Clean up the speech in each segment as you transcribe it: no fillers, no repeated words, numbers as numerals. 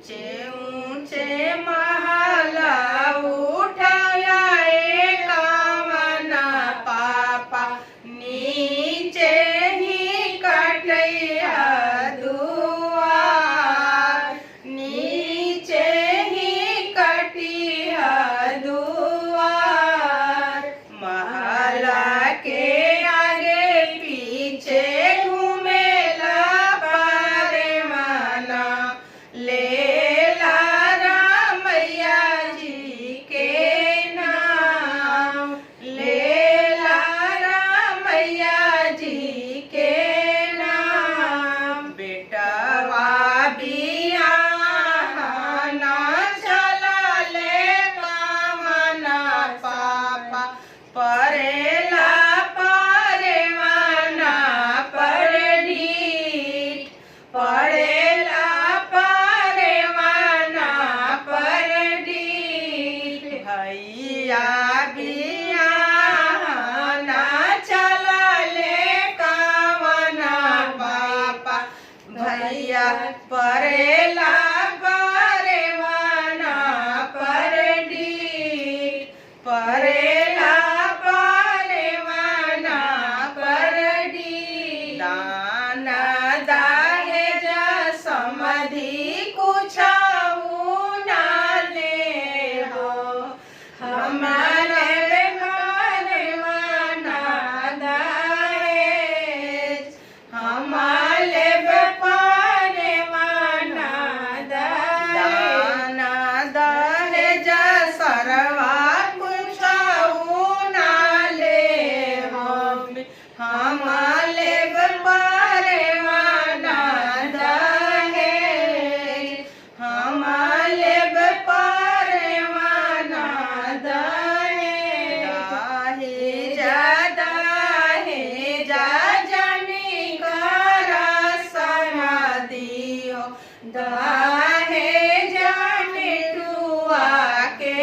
ऊंचे ऊंचे महला उठाया कामना पापा नीचे ही कटैया दुआर नीचे ही कटिया दुआर महला के आगे पीछे घूमेला पारे माना लेला रामैया जी के नाम लेला रामैया जी के नाम बेटवा बियाहना चला ले कामना पापा परेला परेवाना परडीठ परेला परेवाना परडीठ भैया बियाहना चला ले कामना पापा भैया परेला परेवाना परडीठ परेला परेवाना परडीठ दान दहेज समधि कुछऊ ना लेहो हमारे परेवाना दहेज हमारे परेवाना दहेज दान दहेज सरवा कुछऊ ना लेहो हमारे परेवाना दहेज हमारे परेवाना दहेज दहेज जनी करा समाधियो दहेज निटुआ के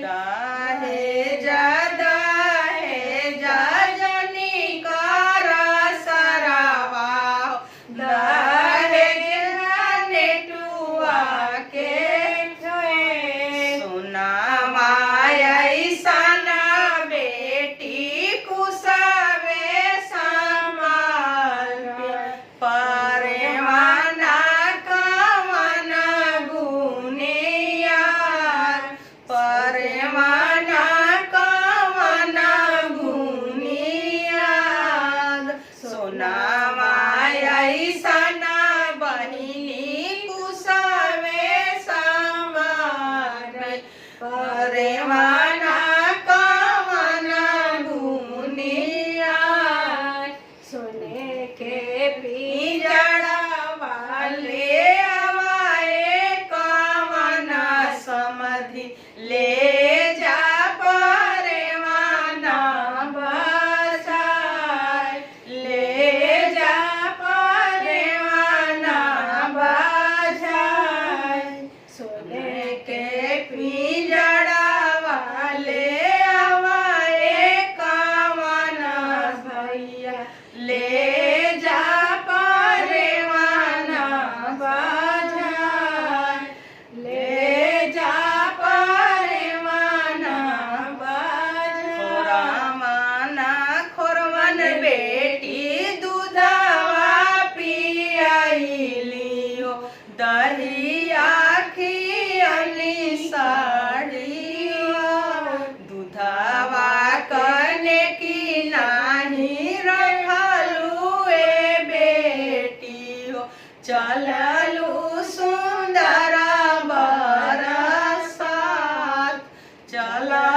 दहेज दहेज जनी करा सरावा दहेज निटुआ के सुना माया ईसाना बेटी कुसवे समाल परेवाना कामना गुनियार परेवाना कामना गुनियार सोना माया ईसाना बहिनी कुसवे समार परेवाना कामना गुनियार सोने के पिंजड़ा वाले आवाए कामना समधि ले जा परेवाना बसाय ले जा परेवाना बसाय सोने के पिंजड़ा वाले आवाए कामना भैया ले जा परेवाना बजाय ले जा परेवाना बजाय रामाना खोरवन बेटी दूधवा पियाइलियो दहिया खियली साड़ियो दूधवा कने की नाही रखलू ए बेटियो चललू सुंदर बरसात चला